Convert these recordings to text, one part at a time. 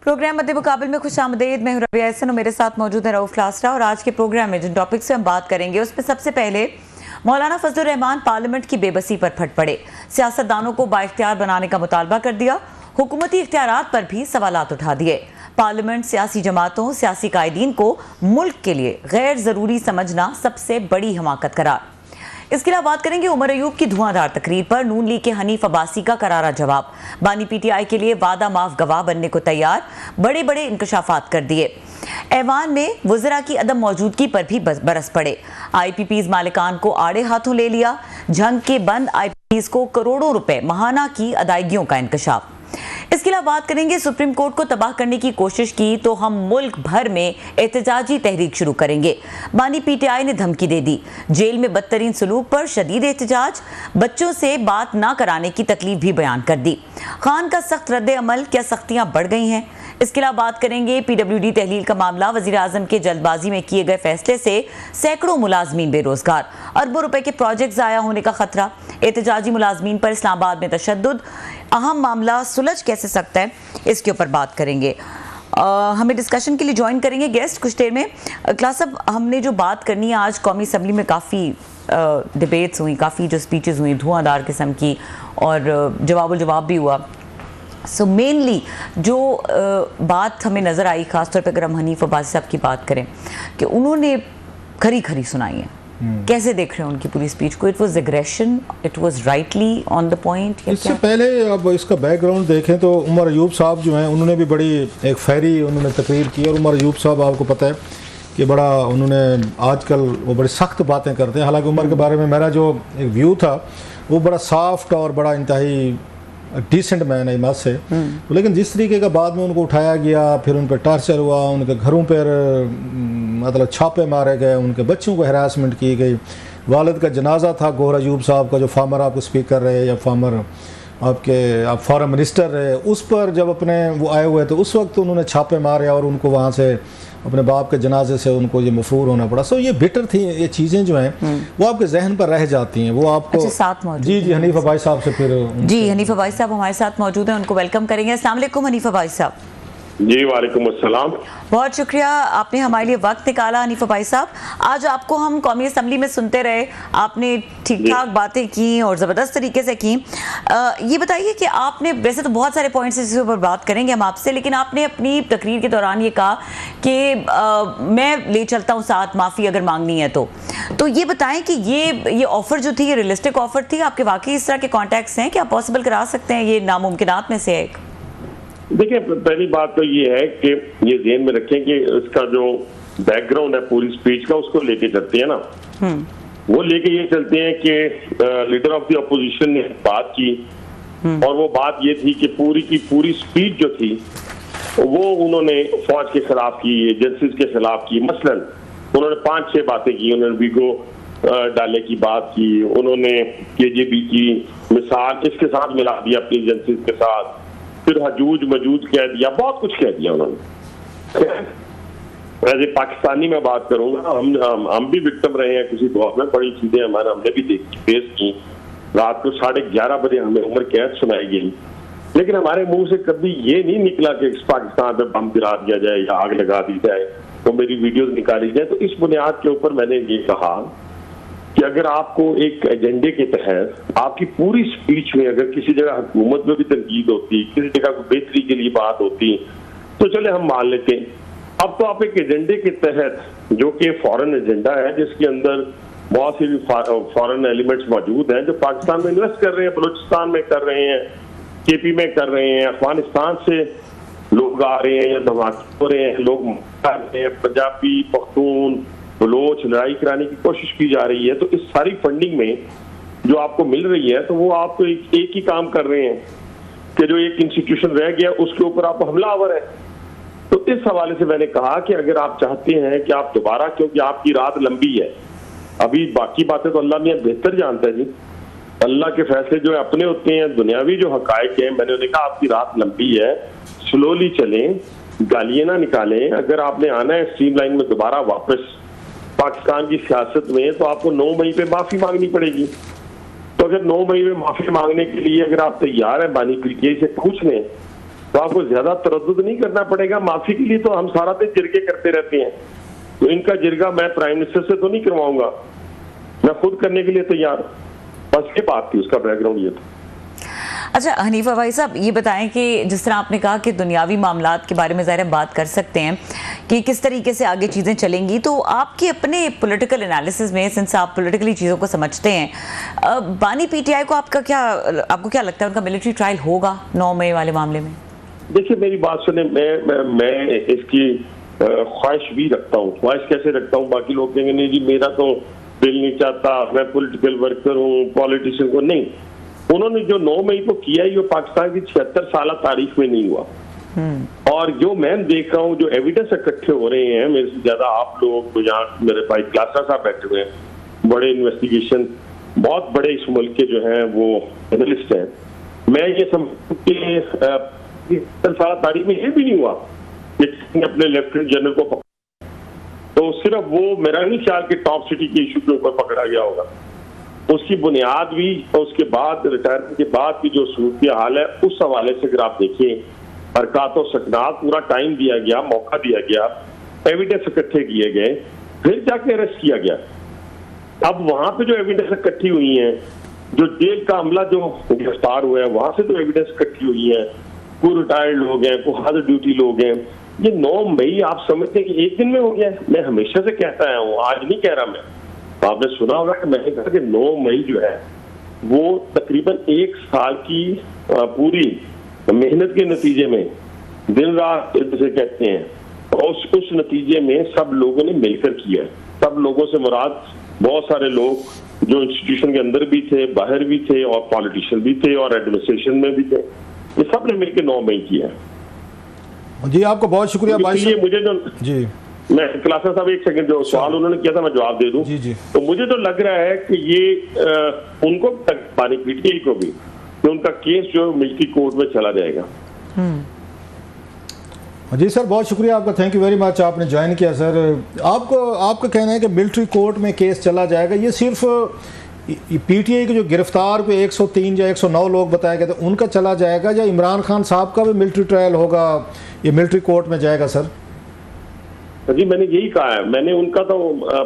Programme मध्य मुकाबले में खुशामदीद। मैं हूं रबिया एहसन और मेरे साथ मौजूद है रऊफ लास्टा। और आज के प्रोग्राम में जिन टॉपिक से हम बात करेंगे उसमें सबसे पहले मौलाना फजलुर रहमान पार्लियामेंट की बेबसी पर फट पड़े, सियासतदानों को बाइख्तियार बनाने का मुतालबा कर दिया, हुकूमती इख्तियारात पर भी सवालात उठा दिए। पार्लियामेंट सियासी जमातों, सियासी कायदीन को मुल्क के लिए गैर जरूरी समझना सबसे बड़ी हमाकत करार। इसके अलावा बात करेंगे उमर अयूब की धुआंधार तकरीर पर नून लीग के हनीफ अब्बासी का करारा जवाब। बानी पीटीआई के लिए वादा माफ गवाह बनने को तैयार, बड़े बड़े इंकशाफात कर दिए। ऐवान में वज़रा की अदम मौजूदगी पर भी बरस पड़े। IPPs मालिकान को आड़े हाथों ले लिया। झंग के बंद IPPs को करोड़ों रुपए माहाना की अदायगियों का इंकशाफ। इसके अलावा बात करेंगे सुप्रीम कोर्ट को तबाह करने की कोशिश की तो हम मुल्क भर में एहतजाजी तहरीक शुरू करेंगे। बानी पीटीआई ने धमकी दे दी। जेल में बदतरीन सलूक पर शदीद एहतजाज, बच्चों से बात ना कराने की तकलीफ भी बयान कर दी। खान का सख्त रद्द अमल, क्या सख्तियां बढ़ गई हैं? इसके अलावा बात करेंगे PWD तहलील का मामला, वजीर आजम के जल्दबाजी में किए गए फैसले से सैकड़ों मुलाजमीन बेरोजगार, अरबों रुपए के प्रोजेक्ट जाया होने का खतरा, एहतजाजी मुलाजमीन पर इस्लामाबाद में तशद्दुद, अहम मामला सुलझ कैसे सकता है, इसके ऊपर बात करेंगे। हमें डिस्कशन के लिए ज्वाइन करेंगे गेस्ट कुछ देर में। क्लास साहब, हमने जो बात करनी है आज, कौमी असम्बली में काफ़ी डिबेट्स हुई, काफ़ी जो स्पीचेस हुई धुआंधार किस्म की, और जवाब भी हुआ। सो मेनली जो बात हमें नज़र आई, ख़ासतौर पर अगर हम हनीफ अब्बासी साहब की बात करें, कि उन्होंने खरी सुनाई है। कैसे देख रहे हैं उनकी पूरी स्पीच को? It was aggression, it was rightly on the point? इससे पहले अब इसका बैकग्राउंड देखें तो उमर अयूब साहब जो हैं उन्होंने भी बड़ी एक फैरी उन्होंने तकरीर की। और उमर अयूब साहब आपको पता है कि बड़ा उन्होंने आजकल वो बड़ी सख्त बातें करते हैं। हालांकि उमर के बारे में मेरा जो एक व्यू था वो बड़ा सॉफ्ट और बड़ा इंतहाई डिसेंट मैन है मत से, लेकिन जिस तरीके का बाद में उनको उठाया गया, फिर उन पर टॉर्चर हुआ, उनके घरों पर मतलब छापे मारे गए, उनके बच्चों को हरासमेंट की गई। वालिद का जनाजा था गौहर अयूब साहब का, जो फार्मर आपको स्पीकर रहे या फार्मर आप फॉरेन मिनिस्टर रहे, उस पर जब अपने वो आए हुए थे उस वक्त उन्होंने छापे मारे और उनको वहाँ से अपने बाप के जनाजे से उनको ये मफरूर होना पड़ा। सो ये बेटर थी, ये चीज़ें जो हैं वो आपके जहन पर रह जाती हैं। वो आपको साथ मौजूद जी हनीफ अब्बासी साहब से फिर जी हनीफ अब्बासी साहब हमारे साथ मौजूद हैं, उनको वेलकम करेंगे। अस्सलाम वालेकुम हनीफ अब्बासी साहब। जी वालेकुम अस्सलाम। बहुत शुक्रिया, आपने हमारे लिए वक्त निकाला। हनीफ अब्बासी साहब, आज आपको हम कौमी असम्बली में सुनते रहे, आपने ठीक ठाक बातें की और ज़बरदस्त तरीके से की। ये बताइए कि आपने, वैसे तो बहुत सारे पॉइंट्स इसके ऊपर बात करेंगे हम आपसे, लेकिन आपने अपनी तकरीर के दौरान ये कहा कि मैं ले चलता हूँ साथ, माफ़ी अगर मांगनी है तो ये बताएं कि ये ऑफ़र जो थी ये रियलिस्टिक ऑफ़र थी? आपके वाकई इस तरह के कॉन्टैक्ट्स हैं कि आप पॉसिबल करा सकते हैं? ये नामुमकिनात में से एक। देखिए, पहली बात तो ये है कि ये ध्यान में रखें कि इसका जो बैकग्राउंड है पूरी स्पीच का, उसको लेके चलते हैं ना, वो लेके ये चलते हैं कि लीडर ऑफ द अपोजिशन ने बात की, और वो बात ये थी कि पूरी की पूरी स्पीच जो थी वो उन्होंने फौज के खिलाफ की, एजेंसीज के खिलाफ की। मसलन उन्होंने 5-6 बातें की। उन्होंने वीगो डाले की बात की, उन्होंने KGB की मिसाल इसके साथ मिला दिया अपनी एजेंसीज के साथ, फिर हजूज मजूज कह दिया, बहुत कुछ कह दिया उन्होंने। एज ए पाकिस्तानी मैं बात करूंगा, हम भी विक्टिम रहे हैं किसी दौर में, बड़ी चीजें हमने भी देखी, फेस की। रात को 11:30 बजे हमें उम्र कैद सुनाई गई, लेकिन हमारे मुंह से कभी ये नहीं निकला कि पाकिस्तान पे बम गिरा दिया जाए या आग लगा दी जाए, तो मेरी वीडियोस निकाली जाए। तो इस बुनियाद के ऊपर मैंने ये कहा कि अगर आपको एक एजेंडे के तहत आपकी पूरी स्पीच में अगर किसी जगह हुकूमत में भी तनकीद होती, किसी जगह को बेहतरी के लिए बात होती, तो चले हम मान लेते। अब तो आप एक एजेंडे के तहत, जो कि फॉरेन एजेंडा है, जिसके अंदर बहुत सी फॉरेन एलिमेंट्स मौजूद हैं जो पाकिस्तान में इन्वेस्ट कर रहे हैं, बलूचिस्तान में कर रहे हैं, KP में कर रहे हैं, अफगानिस्तान से लोग आ रहे हैं या धमाके हो रहे हैं, लोग आ रहे हैं, पंजाबी, पख्तून, बलोच लड़ाई कराने की कोशिश की जा रही है। तो इस सारी फंडिंग में जो आपको मिल रही है, तो वो आपको एक ही काम कर रहे हैं कि जो एक इंस्टीट्यूशन रह गया उसके ऊपर आप हमलावर है। तो इस हवाले से मैंने कहा कि अगर आप चाहते हैं कि आप दोबारा, क्योंकि आपकी रात लंबी है, अभी बाकी बातें तो अल्लाह मियां बेहतर जानता है जी, अल्लाह के फैसले जो है अपने होते हैं, दुनियावी जो हकायक है, मैंने उन्हें कहा आपकी रात लंबी है, स्लोली चलें, गालियां ना निकालें। अगर आपने आना है स्ट्रीमलाइन में दोबारा वापस पाकिस्तान की सियासत में, तो आपको 9 मई पे माफी मांगनी पड़ेगी। तो अगर 9 मई में माफी मांगने के लिए अगर आप तैयार हैं, बानी पीटीआई से पूछ लें तो आपको ज्यादा तरद्दुद नहीं करना पड़ेगा। माफी के लिए तो हम सारा दिन जिरगे करते रहते हैं, तो इनका जिरगा मैं प्राइम मिनिस्टर से तो नहीं करवाऊंगा, मैं खुद करने के लिए तैयार हूं। बस ये बात थी, उसका बैकग्राउंड ये था। अच्छा हनीफा भाई साहब, ये बताएं कि जिस तरह आपने कहा कि दुनियावी मामलात के बारे में ज़ाहिर है बात कर सकते हैं कि किस तरीके से आगे चीज़ें चलेंगी, तो आपके अपने पॉलिटिकल एनालिसिस में, सिंस आप पॉलिटिकली चीज़ों को समझते हैं, बानी पीटीआई को आपको क्या लगता है, उनका मिलिट्री ट्रायल होगा 9 मई वाले मामले में? देखिए मेरी बात सुने, मैं इसकी ख्वाहिश भी रखता हूँ। ख्वाहिश कैसे रखता हूँ? बाकी लोग कहेंगे नहीं जी मेरा तो दिल नहीं चाहता, मैं पॉलिटिकल वर्कर हूँ, पॉलिटिशियन को नहीं। उन्होंने जो 9 मई को किया है, ये पाकिस्तान की 76 साल तारीख में नहीं हुआ। और जो मैं देख रहा हूँ, जो एविडेंस इकट्ठे हो रहे हैं, मेरे से ज्यादा आप लोग, यहाँ मेरे भाई क्लासा साहब बैठे हुए हैं, बड़े इन्वेस्टिगेशन, बहुत बड़े इस मुल्क के जो हैं वो एनालिस्ट हैं। मैं ये समझूं कि 76 साल तारीख में ये भी नहीं हुआ कि अपने लेफ्टिनेंट जनरल को पकड़ा, तो सिर्फ वो मेरा नहीं ख्याल कि टॉप सिटी के इशू के ऊपर पकड़ा गया होगा। उसकी बुनियाद भी और उसके बाद रिटायरमेंट के बाद की जो सूरत हाल है, उस हवाले से अगर आप देखिए, हरकत और सकनात, पूरा टाइम दिया गया, मौका दिया गया, एविडेंस इकट्ठे किए गए, फिर जाके अरेस्ट किया गया। अब वहां पे जो एविडेंस इकट्ठी हुई है, जो जेल का अमला जो गिरफ्तार हुआ है, वहां से जो एविडेंस इकट्ठी हुई है, कोई रिटायर्ड लोग हैं, कोई हाजिर ड्यूटी लोग हैं, ये 9 मई आप समझते हैं कि एक दिन में हो गया? मैं हमेशा से कहता आया हूँ, आज नहीं कह रहा मैं। आपने सुना होगा कि मैंने कहा कि 9 मई जो है वो तकरीबन 1 साल की पूरी मेहनत के नतीजे में, दिन रात जिसे कहते हैं, और उस नतीजे में सब लोगों ने मिलकर किया है। सब लोगों से मुराद बहुत सारे लोग जो इंस्टीट्यूशन के अंदर भी थे, बाहर भी थे, और पॉलिटिशियन भी थे, और एडमिनिस्ट्रेशन में भी थे। ये सब ने मिलकर 9 मई किया है। जी आपको बहुत शुक्रिया भाई। मुझे जो जी मैं क्लासा साहब एक सेकंड, जो सवाल उन्होंने किया था मैं जवाब दे दूं। जी। तो मुझे तो लग रहा है कि ये उनको बानी पीटीआई को भी, कि उनका केस जो मिलिट्री कोर्ट में चला जाएगा। जी सर बहुत शुक्रिया आपका, थैंक यू वेरी मच, आपने ज्वाइन किया सर। आपका कहना है कि मिलिट्री कोर्ट में केस चला जाएगा, ये सिर्फ पीटीआई के जो गिरफ्तार पे 103 या 109 लोग बताए गए थे उनका चला जाएगा, या इमरान खान साहब का भी मिलिट्री ट्रायल होगा, ये मिलिट्री कोर्ट में जाएगा सर? जी मैंने यही कहा है, मैंने उनका तो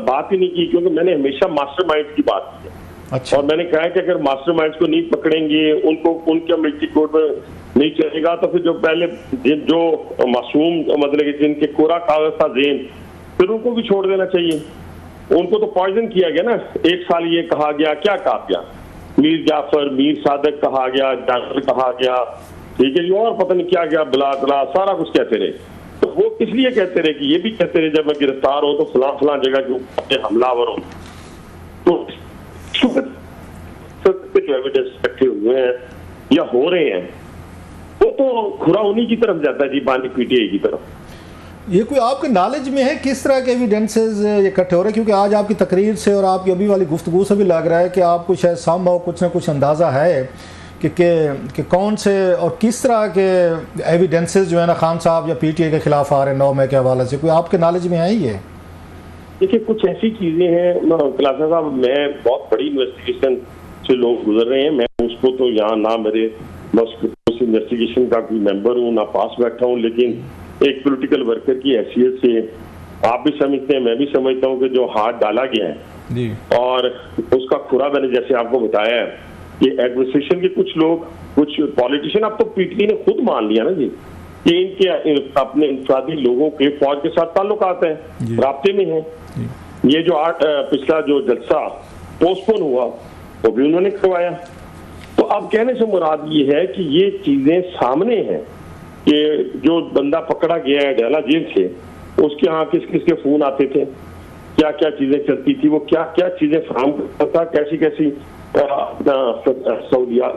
बात ही नहीं की, क्योंकि मैंने हमेशा मास्टरमाइंड की बात की है। अच्छा। और मैंने कहा है कि अगर मास्टरमाइंड को नहीं पकड़ेंगे, उनको उनका मिलिट्री कोर्ट में नहीं चलेगा, तो फिर जो पहले जो मासूम, मतलब कि जिनके कोरा कागज था जेन, फिर उनको भी छोड़ देना चाहिए। उनको तो पॉइजन किया गया ना। 1 साल ये कहा गया, क्या कहा गया, मीर जाफर, मीर सादक कहा गया, डॉक्टर कहा गया, ठीक है जी, और पता नहीं क्या गया, बला सारा कुछ कहते रहे। तो वो किस लिए कहते रहे? कि ये भी कहते रहे जब मैं गिरफ्तार हो तो फलां जगह के ऊपर हमलावर हो। तो जो एविडेंस इकट्ठे हुए हैं या हो रहे हैं, वो तो खुरा उन्हीं की तरफ जाता है जी, बानी पीटीआई की तरफ। ये कोई आपके नॉलेज में है किस तरह के एविडेंसेस इकट्ठे हो रहे हैं? क्योंकि आज आपकी तकरीर से और आपकी अभी वाली गुफ्तगू से भी लग रहा है कि आपको शायद सामने कुछ ना कुछ अंदाज़ा है कि कौन से और किस तरह के एविडेंसेस जो है ना खान साहब या पीटीआई के खिलाफ आ रहे हैं 9 मई के हवाले से। कोई आपके नॉलेज में है ये? देखिए कुछ ऐसी चीजें हैं क्लासा साहब, मैं बहुत बड़ी इन्वेस्टिगेशन से लोग गुजर रहे हैं, मैं उसको तो यहाँ ना मेरे उस इन्वेस्टिगेशन का कोई मेंबर हूँ, ना पास बैठा हूँ, लेकिन एक पॉलिटिकल वर्कर की हैसियत से आप भी समझते हैं, मैं भी समझता हूँ कि जो हाथ डाला गया है जी, और उसका खुरा मैंने जैसे आपको बताया है कि एडमिनिस्ट्रेशन के कुछ लोग, कुछ पॉलिटिशियन, अब तो पीटीआई ने खुद मान लिया ना जी कि इनके अपने इंफरादी लोगों के फौज के साथ ताल्लुकात हैं, राब्ते में हैं। ये जो पिछला जो जलसा पोस्टपोन हुआ वो भी उन्होंने करवाया। तो अब कहने से मुराद ये है कि ये चीजें सामने हैं कि जो बंदा पकड़ा गया है डाला जेल से, उसके यहाँ किस किस के फोन आते थे, क्या क्या चीजें चलती थी, वो क्या क्या चीजें फराहम करता था, कैसी कैसी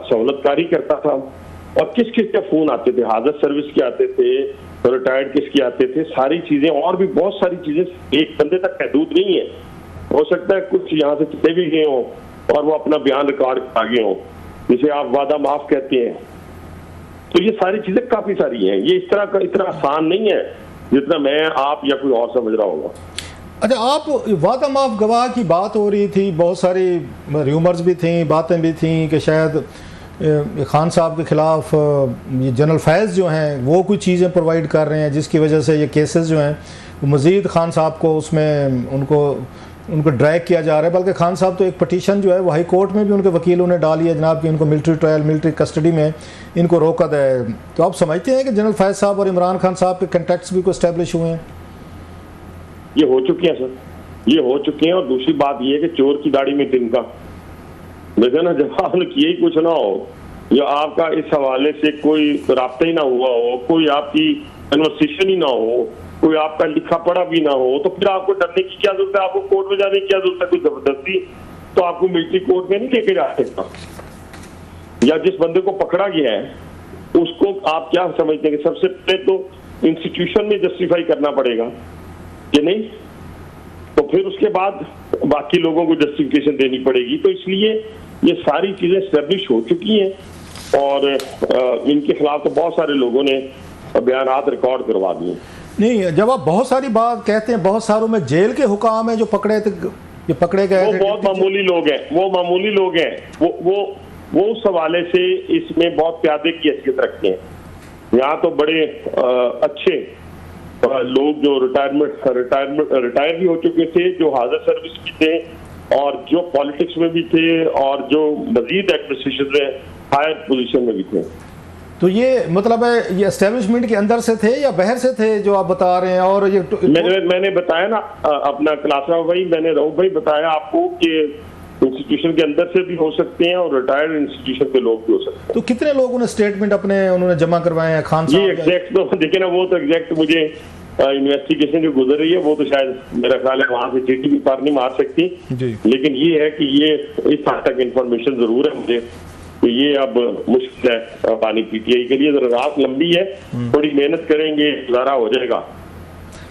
सहूलतकारी करता था, और किस किस के फोन आते थे, हाजर सर्विस के आते थे, रिटायर्ड किसके आते थे, सारी चीजें और भी बहुत सारी चीजें एक बंदे तक महदूद नहीं है। हो सकता है कुछ यहाँ से चले भी गए हों और वो अपना बयान रिकॉर्ड आगे हों, जिसे आप वादा माफ कहते हैं। तो ये सारी चीजें काफी सारी हैं, ये इस तरह का इतना आसान नहीं है जितना मैं, आप या कोई और समझ रहा होगा। अच्छा, आप वादा माफ गवाह की बात हो रही थी, बहुत सारी र्यूमर्स भी थी, बातें भी थी कि शायद खान साहब के ख़िलाफ़ ये जनरल फैज़ जो हैं वो कुछ चीज़ें प्रोवाइड कर रहे हैं जिसकी वजह से ये केसेस जो हैं वो मज़ीद खान साहब को उसमें उनको ड्रैग किया जा रहा है। बल्कि खान साहब तो एक पटिशन जो है वो हाई कोर्ट में भी उनके वकीलों ने डाली है जनाब कि इनको मिलिट्री ट्रायल, मिलिट्री कस्टडी में इनको रोका है। तो आप समझते हैं कि जनरल फैज़ साहब और इमरान खान साहब के कंटेक्ट्स भी को इस्टेब्लिश हुए हैं? ये हो चुके हैं सर, ये हो चुके हैं। और दूसरी बात ये है कि चोर की दाढ़ी में तिनका, वैसे ना जब आपने किया ही कुछ ना हो या आपका इस हवाले से कोई राब्ता ही ना हुआ हो, कोई आपकी कन्वर्सेशन ही ना हो, कोई आपका लिखा पढ़ा भी ना हो, तो फिर आपको डरने की क्या जरूरत है? आपको कोर्ट में जाने की क्या जरूरत है? कोई जबरदस्ती तो आपको मिलिट्री कोर्ट में नहीं लेके जा सकता। या जिस बंदे को पकड़ा गया है उसको आप क्या समझते हैं कि सबसे पहले तो इंस्टीट्यूशन में जस्टिफाई करना पड़ेगा कि नहीं, तो फिर उसके बाद बाकी लोगों को जस्टिफिकेशन देनी पड़ेगी। तो इसलिए ये सारी चीजें एस्टेब्लिश हो चुकी हैं और इनके खिलाफ तो बहुत सारे लोगों ने बयानात रिकॉर्ड करवा दिए। नहीं, जब आप बहुत सारी बात कहते हैं, बहुत सारों में जेल के हुकाम है जो पकड़े थे, ये पकड़े गए, वो बहुत मामूली लोग हैं, वो मामूली लोग हैं, वो उस हवाले से इसमें बहुत प्यादे की हैसियत रखते हैं। यहाँ तो बड़े अच्छे लोग जो रिटायर भी हो चुके थे, जो हाजिर सर्विस भी थे और जो पॉलिटिक्स में भी थे और जो मजीद एडमिनिस्ट्रेशन में हायर पोजीशन में भी थे। तो ये मतलब है ये एस्टेब्लिशमेंट के अंदर से थे या बाहर से थे जो आप बता रहे हैं? और ये मैंने बताया ना अपना क्लासा भाई, मैंने रऊफ भाई बताया आपको कि इंस्टीट्यूशन के अंदर से भी हो सकते हैं और रिटायर्ड इंस्टीट्यूशन के लोग भी हो सकते हैं। तो कितने लोगों ने स्टेटमेंट उन्होंने जमा करवाए हैं खान साहब? ये एग्जैक्ट तो देखिए ना, वो तो एग्जैक्ट मुझे इन्वेस्टिगेशन जो गुजर रही है वो तो शायद मेरा ख्याल है वहां से चीटी भी पार नहीं मार सकती जी। लेकिन ये है कि ये इस हद तक इंफॉर्मेशन जरूर है मुझे, तो ये अब मुश्किल है पानी पीटीआई के लिए। रात लंबी है, थोड़ी मेहनत करेंगे, गुजारा हो जाएगा।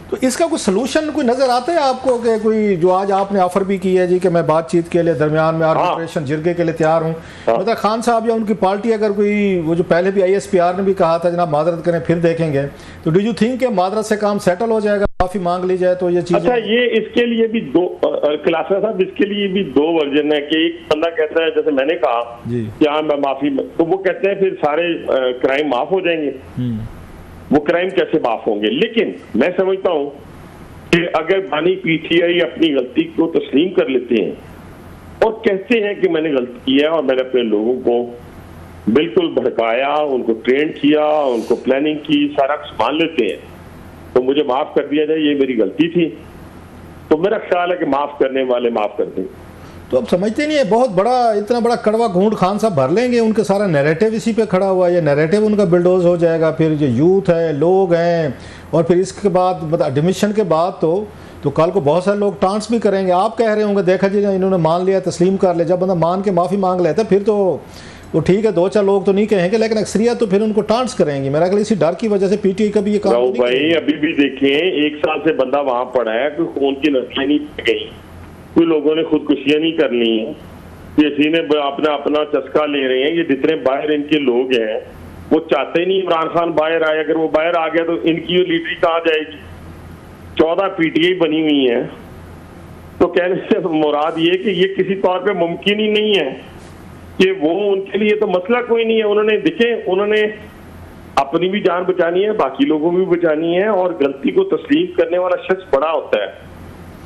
तो इसका कोई सलूशन कोई नजर आता है आपको कि कोई जो आज आपने ऑफर भी की है जी कि मैं बातचीत के लिए दरमियान में आर्बिट्रेशन जिरगे के लिए तैयार हूँ, मतलब खान साहब या उनकी पार्टी अगर कोई वो जो पहले भी ISPR ने भी कहा था जनाब मादरत करें फिर देखेंगे, तो डू यू थिंक कि मादरत से काम सेटल हो जाएगा, माफी मांग ली जाए तो ये चीज? अच्छा, ये इसके लिए भी दो क्लासा साहब, इसके लिए भी दो वर्जन है कि एक बंदा कहता है जैसे मैंने कहा कि हाँ मैं माफी, तो वो कहते हैं फिर सारे क्राइम माफ हो जाएंगे। वो क्राइम कैसे माफ होंगे? लेकिन मैं समझता हूं कि अगर बानी पीटीआई अपनी गलती को तस्लीम कर लेते हैं और कहते हैं कि मैंने गलती की है और मैंने अपने लोगों को बिल्कुल भड़काया, उनको ट्रेन किया, उनको प्लानिंग की, सारा कुछ मान लेते हैं, तो मुझे माफ कर दिया जाए, ये मेरी गलती थी, तो मेरा ख्याल है कि माफ करने वाले माफ कर दें। तो अब समझते नहीं है बहुत बड़ा इतना बड़ा कड़वा घूंट खान साहब भर लेंगे, उनके सारा नैरेटिव इसी पे खड़ा हुआ है, ये नैरेटिव उनका बिल्डोज हो जाएगा, फिर ये यूथ है, लोग हैं, और फिर इसके बाद एडमिशन के बाद तो कल को बहुत सारे लोग टांस भी करेंगे। आप कह रहे होंगे देखा जी इन्होंने मान लिया, तस्लीम कर लिया, जब बंदा मान के माफ़ी मांग लेता फिर तो वो ठीक है, दो चार लोग तो नहीं कहेंगे, लेकिन अक्सरियत तो फिर उनको टांस करेंगे। मेरा ख्याल इसी डर की वजह से पीटीआई का भी ये काम नहीं। भाई अभी भी देखें, 1 साल से बंदा वहां पड़ा है, कोई खून की नदियां नहीं गई, कोई लोगों ने खुदकुशियां नहीं कर ली हैं, किसी ने अपना चस्का ले रहे हैं। ये जितने बाहर इनके लोग हैं वो चाहते ही नहीं इमरान खान बाहर आए, अगर वो बाहर आ गया तो इनकी लीडरी कहाँ जाएगी? 14 पीटीआई बनी हुई है, तो कहने से मुराद ये कि ये किसी तौर पे मुमकिन ही नहीं है कि वो, उनके लिए तो मसला कोई नहीं है। उन्होंने अपनी भी जान बचानी है, बाकी लोगों की भी बचानी है, और गलती को तस्लीम करने वाला शख्स बड़ा होता है।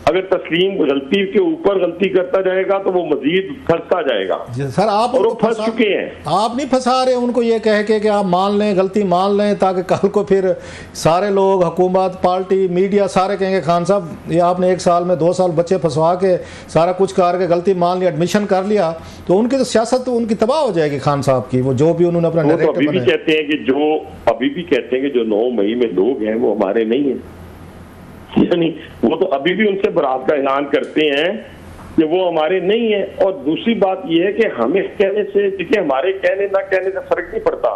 अगर तस्लीम गलती के ऊपर गलती करता जाएगा तो वो मजीद फंसता जाएगा। सर आप और वो फंस चुके हैं, आप नहीं फंसा रहे उनको ये कह के कि आप मान लें, गलती मान लें, ताकि कल को फिर सारे लोग, हुकूमत, पार्टी, मीडिया सारे कहेंगे खान साहब ये आपने 1 साल में 2 साल बच्चे फंसवा के सारा कुछ करके गलती मान लिया, एडमिशन कर लिया, तो उनकी तो सियासत तो उनकी तबाह हो जाएगी खान साहब की, वो जो भी उन्होंने अपना नैरेटिव अभी भी कहते हैं कि जो 9 मई में लोग हैं वो हमारे नहीं है, यानी वो तो अभी भी उनसे बरात का ऐलान करते हैं कि वो हमारे नहीं है। और दूसरी बात यह है कि हमें कहने से, देखिए हमारे कहने ना कहने से फर्क नहीं पड़ता,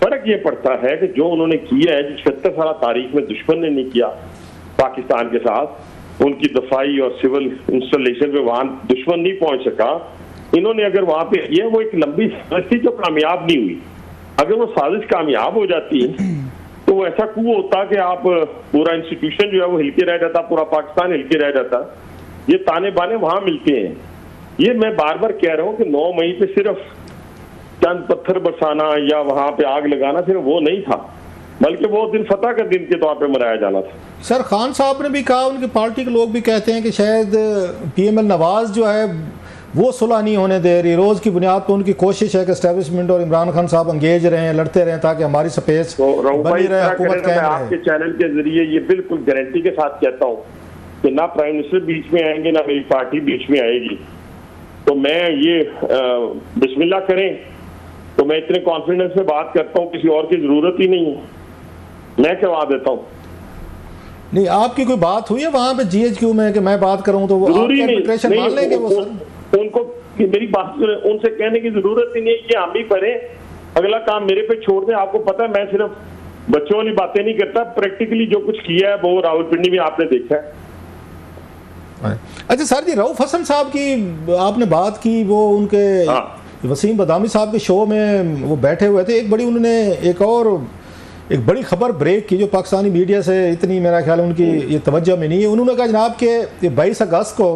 फर्क ये पड़ता है कि जो उन्होंने किया है, जो 76 साल तारीख में दुश्मन ने नहीं किया पाकिस्तान के साथ, उनकी दफाई और सिविल इंस्टॉलेशन पे वहां दुश्मन नहीं पहुंच सका, इन्होंने अगर वहां पे किया, वो एक लंबी साजिश थी जो कामयाब नहीं हुई। अगर वो साजिश कामयाब हो जाती तो वो ऐसा कुछ होता कि आप पूरा इंस्टीट्यूशन जो है वो हिलके रह जाता, पूरा पाकिस्तान हिलके रह जाता। ये ताने बाने वहां मिलते हैं। ये मैं बार बार कह रहा हूं कि 9 मई पे सिर्फ चंद पत्थर बरसाना या वहां पे आग लगाना सिर्फ वो नहीं था, बल्कि वो दिन फतह का दिन के तौर पे मनाया जाना था। सर खान साहब ने भी कहा, उनकी पार्टी के लोग भी कहते हैं कि शायद पीएमएल नवाज जो है वो सुलह नहीं होने दे रही। रोज की बुनियाद पर उनकी कोशिश है कि एस्टेब्लिशमेंट और इमरान खान साहब एंगेज रहें, लड़ते रहें, ताकि हमारी स्पेस बनी रहे, हुकूमत कायम रहे। आपके चैनल के जरिए ये बिल्कुल गारंटी के साथ कहता हूँ कि ना प्राइम मिनिस्टर बीच में आएंगे, ना मेरी पार्टी बीच में आएगी। तो मैं ये बिस्मिल्लाह करें तो मैं इतने कॉन्फिडेंस में बात करता हूँ, किसी और की जरूरत ही नहीं है, मैं कहवा देता हूँ। नहीं, आपकी कोई बात हुई है वहां पे जीएचक्यू में कि मैं बात करूं तो वो जरूरी आर्बिट्रेशन मान लेंगे वो सर? उनको मेरी बात उनसे कहने की जरूरत ही नहीं है कि हम ही करें, अगला काम मेरे पे छोड़ दें। आपको पता है मैं सिर्फ बच्चों वाली बातें नहीं करता, प्रैक्टिकली जो कुछ किया है वो रावलपिंडी में आपने देखा है। अच्छा सर जी, रऊफ हसन साहब की आपने बात की, वो उनके वसीम बदामी साहब के शो में वो बैठे हुए थे। एक बड़ी उन्होंने एक बड़ी खबर ब्रेक की जो पाकिस्तानी मीडिया से इतनी मेरा ख्याल उनकी ये तवज्जो में नहीं है। उन्होंने कहा जनाब के 22 अगस्त को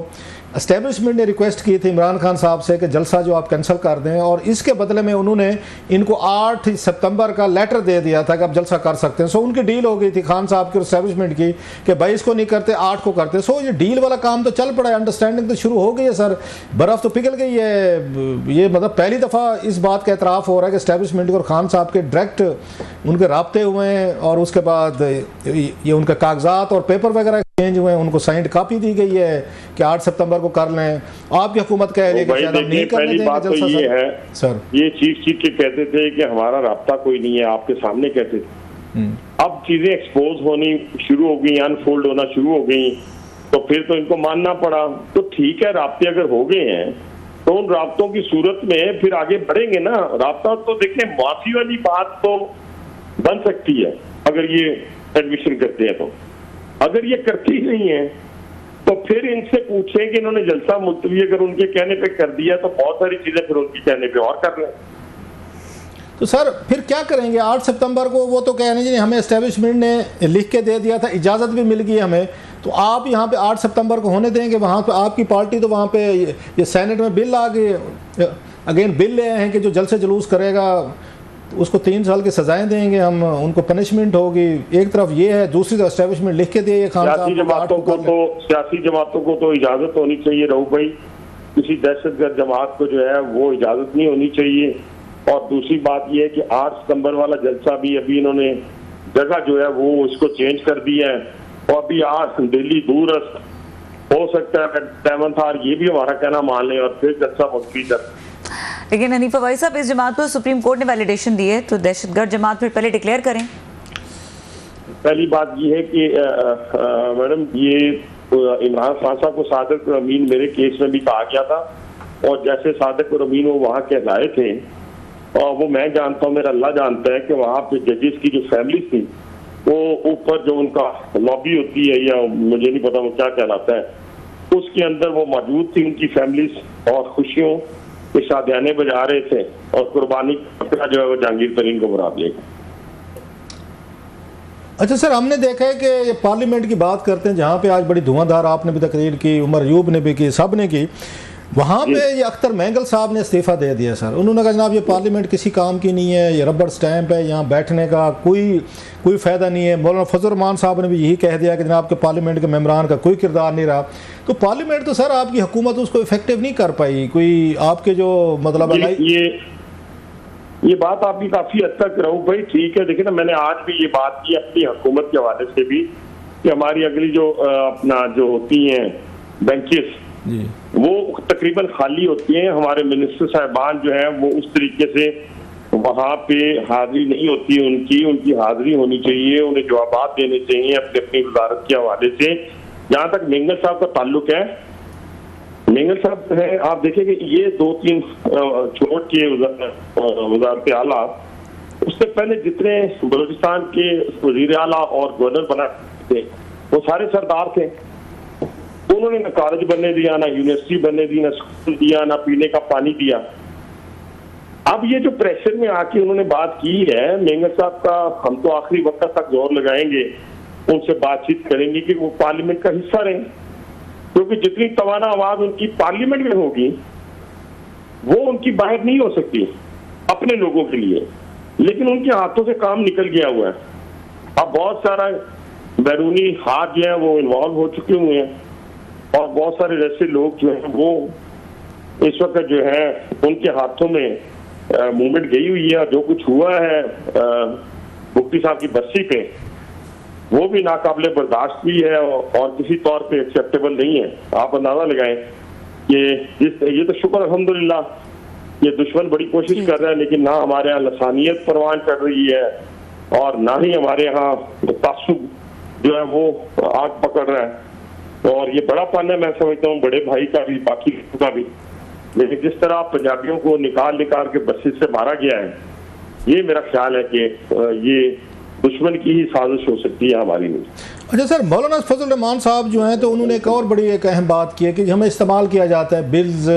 एस्टेब्लिशमेंट ने रिक्वेस्ट की थी इमरान खान साहब से कि जलसा जो आप कैंसिल कर दें, और इसके बदले में उन्होंने इनको 8 सितंबर का लेटर दे दिया था कि आप जलसा कर सकते हैं। सो उनकी डील हो गई थी खान साहब की और एस्टेब्लिशमेंट की कि 22 को नहीं करते, 8 को करते। सो ये डील वाला काम तो चल पड़ा है, अंडरस्टैंडिंग तो शुरू हो गई है सर, बर्फ़ तो पिघल गई है। ये मतलब पहली दफ़ा इस बात का एतराफ़ हो रहा है कि एस्टेब्लिशमेंट और खान साहब के डायरेक्ट उनके राब्ते हुए हैं, और उसके बाद ये उनके कागजात और पेपर वगैरह चेंज हुए हैं, उनको साइंड कॉपी दी गई है कि 8 सितंबर को कर लें। आपकी हुकूमत कह रही है कि शायद हम नहीं करने देंगे जलसा। ये है सर, ये चीख के कहते थे कि हमारा राब्ता कोई नहीं है, आपके सामने कहते थे। अब चीजें एक्सपोज होनी शुरू हो गई, अनफोल्ड होना शुरू हो गई, तो फिर तो इनको मानना पड़ा। तो ठीक है, राब्ते अगर हो गए हैं तो उन राब्तों की सूरत में फिर आगे बढ़ेंगे ना। राब्ता तो देखें, माफी वाली बात तो बन सकती है अगर ये एडमिशन करते हैं, तो अगर ये करती ही नहीं है तो फिर इनसे पूछें कि इन्होंने जलसा मुलतवी अगर उनके कहने पे कर दिया तो बहुत सारी चीजें फिर उनके कहने पे और कर लें। तो सर फिर क्या करेंगे? 8 सितंबर को वो तो कह रहे हैं हमें एस्टेब्लिशमेंट ने लिख के दे दिया था, इजाज़त भी मिल गई हमें, तो आप यहाँ पे 8 सितंबर को होने देंगे? वहाँ पे आपकी पार्टी तो वहाँ पे ये सेनेट में बिल आ गए, अगेन बिल ले आए हैं कि जो जलसे जुलूस करेगा उसको 3 साल की सजाएं देंगे हम, उनको पनिशमेंट होगी। एक तरफ ये है, दूसरी तरफ एस्टेब्लिशमेंट लिख के दिए सियासी जमातों को तो इजाजत होनी चाहिए रहू भाई, किसी दहशतगर्द जमात को जो है वो इजाजत नहीं होनी चाहिए। और दूसरी बात ये है कि 8 सितंबर वाला जलसा भी अभी इन्होंने जगह जो है वो उसको चेंज कर दिया है, और अभी 8 दिल्ली दूरस्थ हो सकता है डायमंड थार, ये भी हमारा कहना मान लें और फिर जलसा मुल्तवी कर। लेकिन हनीफा भाई साहब, इस जमात को सुप्रीम कोर्ट ने वैलिडेशन दी है, तो दहशतगर्द जमात फिर पहले डिक्लेयर करें। पहली बात ये है कि मैडम ये इमरान खान साहब को सादिक और अमीन मेरे केस में भी कहा गया था, और जैसे सादिक और अमीन वो वहाँ कहलाए थे, और वो मैं जानता हूँ, मेरा अल्लाह जानता है कि वहाँ पे जजेस की जो फैमिली थी वो ऊपर जो उनका लॉबी होती है या मुझे नहीं पता वो क्या कहलाता है, उसके अंदर वो मौजूद थी उनकी फैमिलीज, और खुशियों के शादियाने बजा रहे थे, और कुर्बानी का जो है वो जहांगीर तरीन को बना दिया। अच्छा सर, हमने देखा है कि ये पार्लियामेंट की बात करते हैं जहाँ पे आज बड़ी धुआंधार आपने भी तकरीर की, उमर अयूब ने भी की, सब ने की, वहाँ पे ये अख्तर महंगल साहब ने इस्तीफ़ा दे दिया सर। उन्होंने कहा जनाब ये पार्लियामेंट किसी काम की नहीं है, ये रबड़ स्टैंप है, यहाँ बैठने का कोई फ़ायदा नहीं है। मौलाना फजल रहमान साहब ने भी यही कह दिया कि जनाब के पार्लियामेंट के मेम्बरान का कोई किरदार नहीं रहा। तो पार्लियामेंट तो सर आपकी हुकूमत उसको इफेक्टिव नहीं कर पाई, कोई आपके जो मतलब ये बात आपकी काफी हद तक रहू भाई ठीक है। देखिए ना, मैंने आज भी ये बात की अपनी हुकूमत के हवाले से भी कि हमारी अगली जो अपना जो होती हैं बेंचेस वो तकरीबन खाली होती हैं। हमारे मिनिस्टर साहबान जो हैं वो उस तरीके से वहाँ पे हाजिरी नहीं होती उनकी हाजिरी होनी चाहिए, उन्हें जवाब देने चाहिए अपनी वजारत के हवाले से। जहाँ तक मेंगल साहब का ताल्लुक है, मेंगल साहब है, आप देखें कि ये 2-3 छोट के वजारत आला, उससे पहले जितने बलूचिस्तान के वजीर आला और गवर्नर बना थे वो सारे सरदार थे। उन्होंने ना कॉलेज बनने दिया, ना यूनिवर्सिटी बनने दी, ना स्कूल दिया, ना पीने का पानी दिया। अब ये जो प्रेशर में आके उन्होंने बात की है मेंगल साहब का, हम तो आखिरी वक्त तक जोर लगाएंगे, उनसे बातचीत करेंगे कि वो पार्लियामेंट का हिस्सा रहे, क्योंकि जितनी तवाना आवाज उनकी पार्लियामेंट में होगी वो उनकी बाहर नहीं हो सकती। अपने लोगों के लिए, लेकिन उनके हाथों से काम निकल गया हुआ है। अब बहुत सारा बैरूनी हाथ जो है वो इन्वॉल्व हो चुके हुए हैं और बहुत सारे ऐसे लोग जो हैं वो इस वक्त जो है उनके हाथों में मूवमेंट गई हुई है। जो कुछ हुआ है मुफ्ती साहब की बस्ती पे वो भी नाकाबिले बर्दाश्त भी है और किसी तौर पे एक्सेप्टेबल नहीं है। आप अंदाजा लगाएं कि ये तो शुक्र अल्हम्दुलिल्लाह ये दुश्मन बड़ी कोशिश कर रहा है, लेकिन ना हमारे यहाँ लसानियत परवान कर रही है और ना ही हमारे यहाँ तासुब जो है वो आग पकड़ रहा है। और ये बड़ा पन है, मैं समझता हूँ बड़े भाई का भी, बाकी का भी। लेकिन जिस तरह पंजाबियों को निकाल के बस्ती से मारा गया है, ये मेरा ख्याल है कि ये दुश्मन की ही साजिश हो सकती है, हमारी नहीं। अच्छा सर, मौलाना फजल रहमान साहब जो हैं तो उन्होंने एक और बड़ी एक अहम बात की है कि हमें इस्तेमाल किया जाता है बिल्स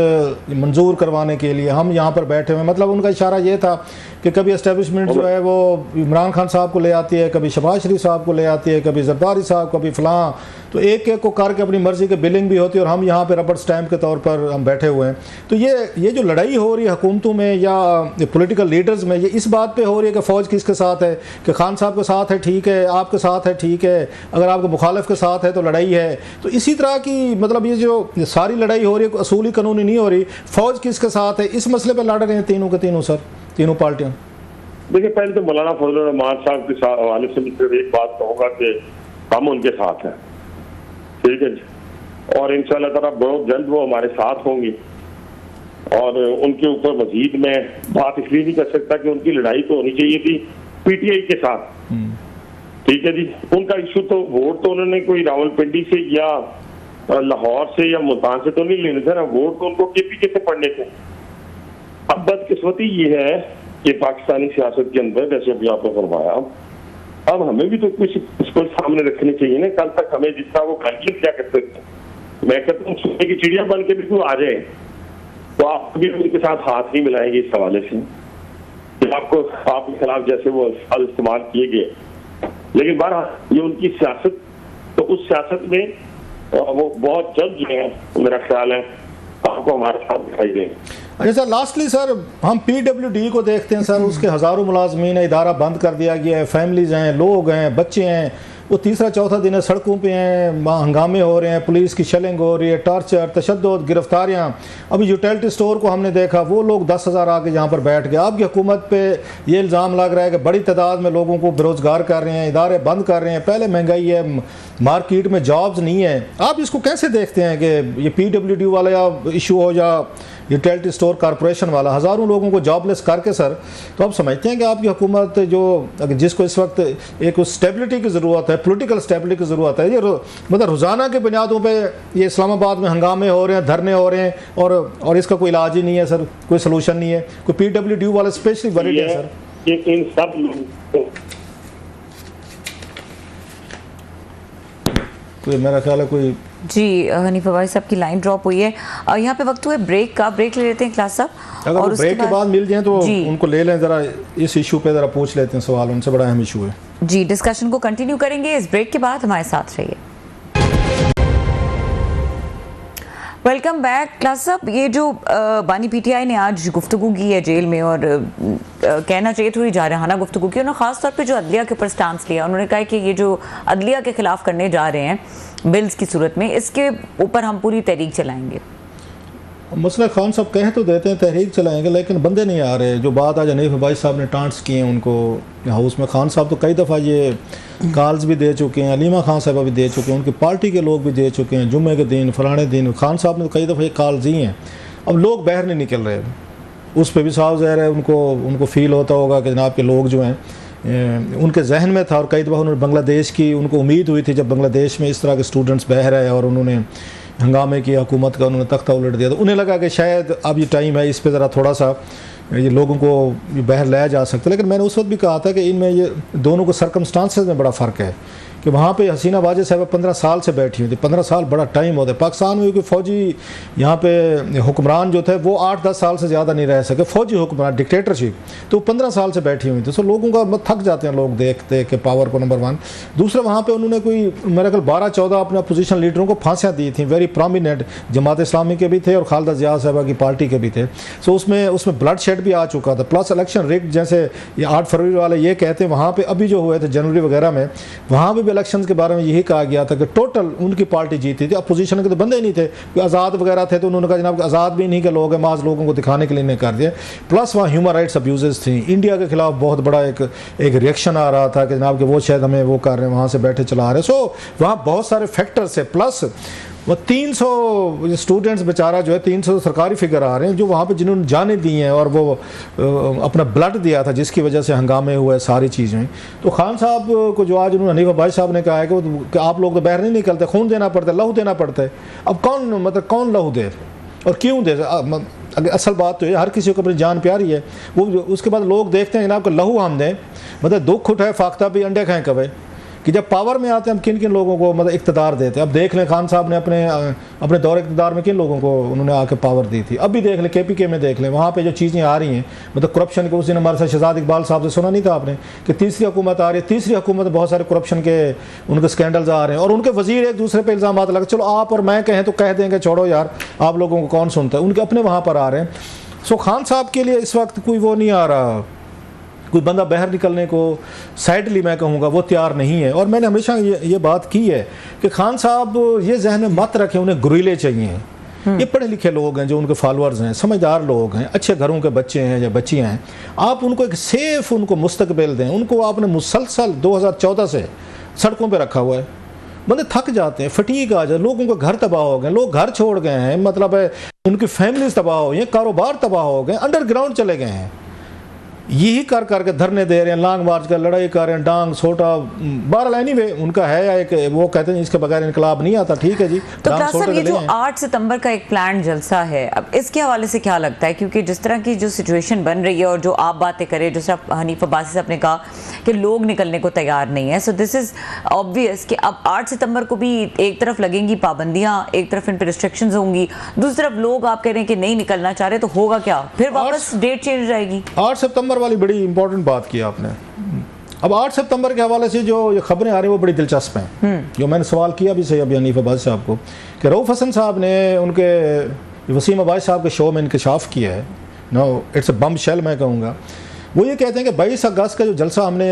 मंजूर करवाने के लिए, हम यहाँ पर बैठे हुए। मतलब उनका इशारा ये था कि कभी एस्टेब्लिशमेंट जो है वो इमरान खान साहब को ले आती है, कभी शहबाज शरीफ साहब को ले आती है, कभी जरदारी साहब, कभी फलां, तो एक एक को करके अपनी मर्जी की बिलिंग भी होती है और हम यहाँ पे रबड़ स्टैम्प के तौर पर हम बैठे हुए हैं। तो ये जो लड़ाई हो रही है हुकूमतों में या पॉलिटिकल लीडर्स में, ये इस बात पे हो रही है कि फ़ौज किसके साथ है, कि खान साहब के साथ है ठीक है, आपके साथ है ठीक है, अगर आपके मुखालिफ के साथ है तो लड़ाई है। तो इसी तरह की मतलब ये जो सारी लड़ाई हो रही है असूली कानूनी नहीं हो रही, फ़ौज किसके साथ है, इस मसले पर लड़ रहे हैं तीनों के तीनों सर, तीनों पार्टियाँ। देखिए, पहले तो मौलाना फजल रहमान साहब के हवाले से सिर्फ एक बात कहूँगा कि हम उनके साथ हैं, ठीक है जी, और इंशाल्लाह ताला बहुत जल्द वो हमारे साथ होंगी। और उनके ऊपर मजीद मैं बात इसलिए नहीं कर सकता कि उनकी लड़ाई तो होनी चाहिए थी पीटीआई के साथ, ठीक है जी। उनका इशू तो वोट तो उन्होंने कोई रावलपिंडी से या लाहौर से या मुल्तान से तो नहीं लेने थे ना, वोट तो उनको केपीके से पढ़ने थे। अब बदकिस्मती ये है कि पाकिस्तानी सियासत के अंदर, जैसे अभी आपने फरमाया, अब हमें भी तो कुछ इसको सामने रखने चाहिए ना। कल तक हमें जितना वो गालियां क्या करते थे, मैं कहता हूँ सोने की चिड़िया बन के भी आ जाए तो आप भी उनके साथ हाथ नहीं मिलाएंगे इस हवाले से कि आपके खिलाफ जैसे वो अल्फाज इस्तेमाल किए गए। लेकिन बहरहाल ये उनकी सियासत, तो उस सियासत में वो बहुत जल्द जो है मेरा ख्याल है आपको हमारे साथ दिखाई देंगे। अच्छा सर, लास्टली सर, हम PWD को देखते हैं सर, उसके हज़ारों मुलाजमीन है, इदारा बंद कर दिया गया है, फैमिलीज़ हैं, लोग हैं, बच्चे हैं, वो तीसरा चौथा दिन है सड़कों पे हैं, वहाँ हंगामे हो रहे हैं, पुलिस की शेलिंग हो रही है, टॉर्चर, तशद्दुद, गिरफ्तारियाँ। अभी यूटिलिटी स्टोर को हमने देखा, वो लोग 10,000 आके यहाँ पर बैठ गए। आपकी हुकूमत पे ये इल्ज़ाम लग रहा है कि बड़ी तादाद में लोगों को बेरोज़गार कर रहे हैं, इदारे बंद कर रहे हैं, पहले महंगाई है, मार्केट में जॉब्स नहीं है। आप इसको कैसे देखते हैं कि ये PWD वाला या इशू हो या यूटिलिटी स्टोर कॉरपोरेशन वाला, हज़ारों लोगों को जॉबलेस करके सर, तो आप समझते हैं कि आपकी हुकूमत जो जिसको इस वक्त एक स्टेबिलिटी की ज़रूरत है, पॉलिटिकल स्टेबिलिटी की ज़रूरत है, ये मतलब रोज़ाना की बुनियादों पे ये इस्लामाबाद में हंगामे हो रहे हैं, धरने हो रहे हैं और इसका कोई इलाज ही नहीं है सर, कोई सलूशन नहीं है। कोई PWD वाला स्पेशली वरीड है सर कि इन सब लोगों कोई, मेरा ख्याल है कोई जी हनीफ भाई साहब की लाइन ड्रॉप हुई है। यहाँ पे वक्त हुआ ब्रेक का, ब्रेक ले लेते हैं क्लास साहब, अगर और ब्रेक के बाद मिल जाए तो उनको ले लें, ज़रा इस इशू पे ज़रा पूछ लेते हैं सवाल, उनसे बड़ा अहम इशू है जी। डिस्कशन को कंटिन्यू करेंगे इस ब्रेक के बाद, हमारे साथ रहिए। वेलकम बैक क्लास साहब। ये जो बानी PTI ने आज गुफ्तगू की है जेल में, और कहना चाहिए थोड़ी जारहाना गुफ्तगू की, उन्होंने ख़ास तौर पे जो अदलिया के ऊपर स्टांस लिया, उन्होंने कहा कि ये जो अदलिया के खिलाफ करने जा रहे हैं बिल्स की सूरत में, इसके ऊपर हम पूरी तहरीक चलाएंगे। मसला खान साहब कह तो देते हैं तहरीक चलाएंगे, लेकिन बंदे नहीं आ रहे। जो बात आज हनीफ भाई साहब ने टांट्स किए हैं उनको हाउस में, खान साहब तो कई दफ़ा ये कॉल्स भी दे चुके हैं, अलीमा खान साहब भी दे चुके हैं, उनकी पार्टी के लोग भी दे चुके हैं, जुम्मे के दिन फलाने दिन खान साहब ने कई दफ़ा ये कॉल्स दी हैं। अब लोग बाहर नहीं निकल रहे, उस पर भी साफ ज़ाहिर है उनको फ़ील होता होगा कि जनाब के लोग जो हैं उनके जहन में था। और कई दफ़ा उन्होंने बांग्लादेश की, उनको उम्मीद हुई थी जब बांग्लादेश में इस तरह के स्टूडेंट्स बह रहे और उन्होंने हंगामे की, हुकूमत का उन्होंने तख्ता उलट दिया, तो उन्हें लगा कि शायद अब ये टाइम है, इस पर ज़रा थोड़ा सा ये लोगों को बाहर लाया जा सकता है। लेकिन मैंने उस वक्त भी कहा था कि इनमें ये दोनों को सर्कमस्टांसेस में बड़ा फ़र्क है कि वहाँ पे हसीना वाजेद साहब 15 साल से बैठी हुई थी। 15 साल बड़ा टाइम होता है। पाकिस्तान में कोई फ़ौजी यहाँ पे हुक्मरान जो थे वो 8-10 साल से ज़्यादा नहीं रह सके, फ़ौजी हुक्मरान, डिक्टेटरशिप, तो 15 साल से बैठी हुई थी। तो लोगों का थक जाते हैं लोग देखते कि पावर को, नंबर 1। दूसरा, वहाँ पे उन्होंने कोई मेरे ख्याल 12-14 अपने अपोजिशन लीडरों को फांसियाँ दी थी, वेरी प्रोमिनेंट, जमात इस्लामी के भी थे और खालिदा ज़िया साहबा की पार्टी के भी थे। सो उसमें ब्लड शेड सेट भी आ चुका था, प्लस इलेक्शन रिग जैसे ये 8 फरवरी वाले ये कहते हैं, वहाँ पे अभी जो हुए थे जनवरी वगैरह में, वहाँ भी इलेक्शन के बारे में यही कहा गया था कि टोटल उनकी पार्टी जीती थी, अपोजिशन के तो बंदे ही नहीं थे, कोई आज़ाद वगैरह थे तो उन्होंने कहा जनाब आज़ाद भी नहीं के लोग हैं, माज लोगों को दिखाने के लिए नहीं कर दिए। प्लस वहाँ ह्यूमन राइट्स अब्यूजेस थी, इंडिया के खिलाफ बहुत बड़ा एक रिएक्शन आ रहा था कि जनाब कि वो शायद हमें वो कर रहे हैं, वहाँ से बैठे चला रहे। सो वहाँ बहुत सारे फैक्टर्स है, प्लस वो 300 स्टूडेंट्स बेचारा जो है 300 सरकारी फिगर आ रहे हैं जो वहाँ पे जिन्होंने जाने दी हैं और वो अपना ब्लड दिया था जिसकी वजह से हंगामे हुए सारी चीज़ें। तो खान साहब को जो आज उन्होंने हनीफ अब्बासी साहब ने कहा है कि आप लोग तो बाहर नहीं निकलते, खून देना पड़ता है, लहू देना पड़ता है। अब कौन लहू दे और क्यों दे? असल बात तो ये हर किसी को अपनी जान प्यारी है। वो उसके बाद लोग देखते हैं जनाब कि लहू हम दें, मतलब दुख उठाए फाख्ता भी अंडे खाएं कभी, कि जब पावर में आते हैं हम किन किन लोगों को मतलब इक़्तिदार देते हैं। अब देख लें खान साहब ने अपने दौर इक़्तिदार में किन लोगों को उन्होंने आके पावर दी थी। अब भी देख लें KPK में देख लें, वहाँ पे जो चीज़ें आ रही हैं मतलब करप्शन के, उस दिन हमारे साथ शहजाद इकबाल साहब से सुना नहीं था आपने कि तीसरी हुकूमत आ रही है, तीसरी हुकूमत में बहुत सारे करप्शन के उनके स्कैंडल्स आ रहे हैं और उनके वजीर एक दूसरे पर इल्ज़ाम लगा, चलो आप और मैं कहें तो कह देंगे, छोड़ो यार आप लोगों को कौन सुनता है, उनके अपने वहाँ पर आ रहे हैं। सो खान साहब के लिए इस वक्त कोई वो नहीं आ रहा, कोई बंदा बाहर निकलने को साइडली मैं कहूँगा वो तैयार नहीं है। और मैंने हमेशा ये बात की है कि खान साहब ये जहन में मत रखें उन्हें गुरीले चाहिए। ये पढ़े लिखे लोग हैं जो उनके फॉलोअर्स हैं, समझदार लोग हैं, अच्छे घरों के बच्चे हैं या बच्चियाँ हैं, आप उनको एक सेफ उनको मुस्तकबिल दें। उनको आपने मुसलसल 2014 से सड़कों पर रखा हुआ है, बंदे थक जाते हैं, फटीग आ जाए, लोगों के घर तबाह हो गए, लोग घर छोड़ गए हैं, मतलब है उनकी फैमिलीज तबाह हो गई, कारोबार तबाह हो गए, अंडरग्राउंड चले गए हैं। यही कर करके धरने दे रहे हैं, लॉन्ग मार्च कर लड़ाई कर रहे हैं, डांग सोटा। बहरहाल एनीवे उनका है या एक वो कहते हैं इसके बगैर इनकलाब नहीं आता, ठीक है जी। तो सर ये जो 8 सितंबर का एक प्लान जलसा है, अब इसके हवाले से क्या लगता है? क्योंकि जिस तरह की जो सिचुएशन बन रही है और जो आप बातें करें, जो सिर्फ हनीफ अब्बासी साहब ने कहा कि लोग निकलने को तैयार नहीं है, सो दिस इज ऑब्वियस कि अब 8 सितंबर को भी एक तरफ लगेंगी पाबंदियां, एक तरफ इन पर रिस्ट्रिक्शंस होंगी, दूसरी तरफ लोग आप कह रहे हैं कि नहीं निकलना चाह रहे, तो होगा क्या? फिर वापस डेट चेंज हो जाएगी। 8 सितंबर वाली बड़ी इंपॉर्टेंट बात की आपने। अब 8 सितंबर के हवाले से जो ये खबरें आ रही हैं वो बड़ी दिलचस्प हैं। जो मैंने सवाल किया भी सही अभी हनीफ अब्बासी साहब को कि रऊफ हसन साहब ने उनके वसीम अब्बासी साहब के शो में इंकशाफ किया है, no it's a bombshell मैं कहूँगा। वो ये कहते हैं कि 22 अगस्त का जो जलसा हमने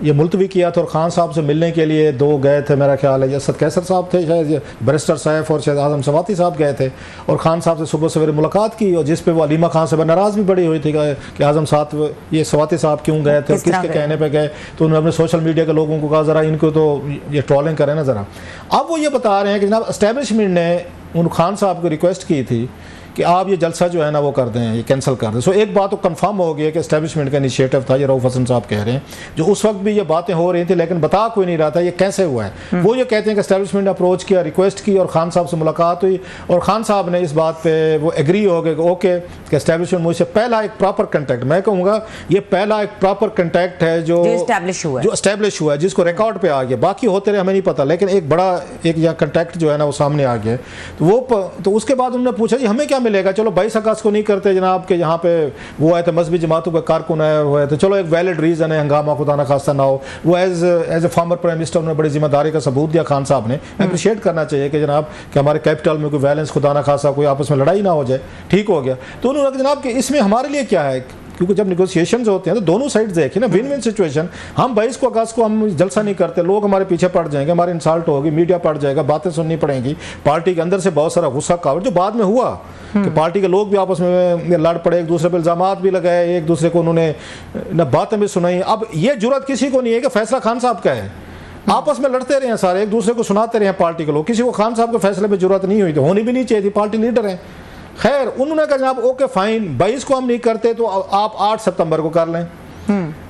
ये मुलतवी किया था और ख़ान साहब से मिलने के लिए 2 गए थे, मेरा ख्याल है असद कैसर साहब थे, शायद बैरिस्टर सैफ और शायद आज़म सवाती साहब गए थे और ख़ान साहब से सुबह सवेरे मुलाकात की, और जिस पे वो अलीमा खान से नाराज़ भी बड़ी हुई थी कि आज़म साहब ये सवाती साहब क्यों गए थे और किसके कहने पर गए। तो उन्होंने अपने सोशल मीडिया के लोगों को कहा ज़रा इनको तो ये ट्रोलिंग करें ना ज़रा। अब वो ये बता रहे हैं कि जनाब एस्टेब्लिशमेंट ने उन खान साहब को रिक्वेस्ट की थी कि आप ये जलसा जो है ना वो कर दें, ये कैंसिल कर दें। सो एक बात तो कंफर्म हो गई है कि एस्टेब्लिशमेंट का इनिशिएटिव था, ये रऊफ हसन साहब कह रहे हैं, जो उस वक्त भी ये बातें हो रही थी लेकिन बता कोई नहीं रहा था ये कैसे हुआ है। वो ये कहते हैं कि एस्टेब्लिशमेंट ने अप्रोच किया, रिक्वेस्ट की और खान साहब से मुलाकात हुई और खान साहब ने इस बात पे वो एग्री हो गए कि ओके कि एस्टेब्लिशमेंट मुझसे पहला एक प्रॉपर कंटैक्ट, मैं कहूँगा ये पहला एक प्रॉपर कंटैक्ट है जो एस्टेब्लिश हुआ है, जिसको रिकॉर्ड पे आ गया। बाकी होते रहे हमें नहीं पता, लेकिन एक बड़ा एक यहाँ कंटैक्ट जो है ना वो सामने आ गया। तो उसके बाद उन्होंने पूछा जी हमें क्या मिलेगा, चलो 22 अगस्त को नहीं करते जनाब के यहाँ पे वो आए थे मजहबी जमातों का कारकुन आए हुए थे, चलो एक वैलिड रीज़न है, हंगामा खुदा ना खास्ता ना हो। वो as a former prime minister उन्होंने बड़ी जिम्मेदारी का सबूत दिया खान साहब ने। अप्रिशिएट करना चाहिए कि जनाब कि हमारे कैपिटल में कोई वायलेंस खुदा ना खास्ता कोई आपस में लड़ाई ना हो जाए, ठीक हो गया। तो उन्होंने कहा जनाब कि इसमें हमारे लिए क्या है, क्योंकि जब निगोशिएशंस होते हैं तो दोनों साइड देखिए ना, विन विन सिचुएशन। हम 22 को अगस्त को हम जलसा नहीं करते, लोग हमारे पीछे पड़ जाएंगे, हमारी इंसल्ट होगी, मीडिया पड़ जाएगा, बातें सुननी पड़ेंगी, पार्टी के अंदर से बहुत सारा गुस्सा कावड़ जो बाद में हुआ कि पार्टी के लोग भी आपस में लड़ पड़े, एक दूसरे पर इल्जामात भी लगाए, एक दूसरे को उन्होंने बातें भी सुनाई। अब ये जुर्रत किसी को नहीं है कि फैसला खान साहब का है, आपस में लड़ते रहे सारे, एक दूसरे को सुनाते रहे पार्टी के लोग, किसी को खान साहब के फैसले पर जरूरत नहीं हुई, तो होनी भी नहीं चाहिए थी, पार्टी लीडर हैं। खैर उन्होंने कहा जनाब ओके फाइन 22 को हम नहीं करते तो आप 8 सितंबर को कर लें।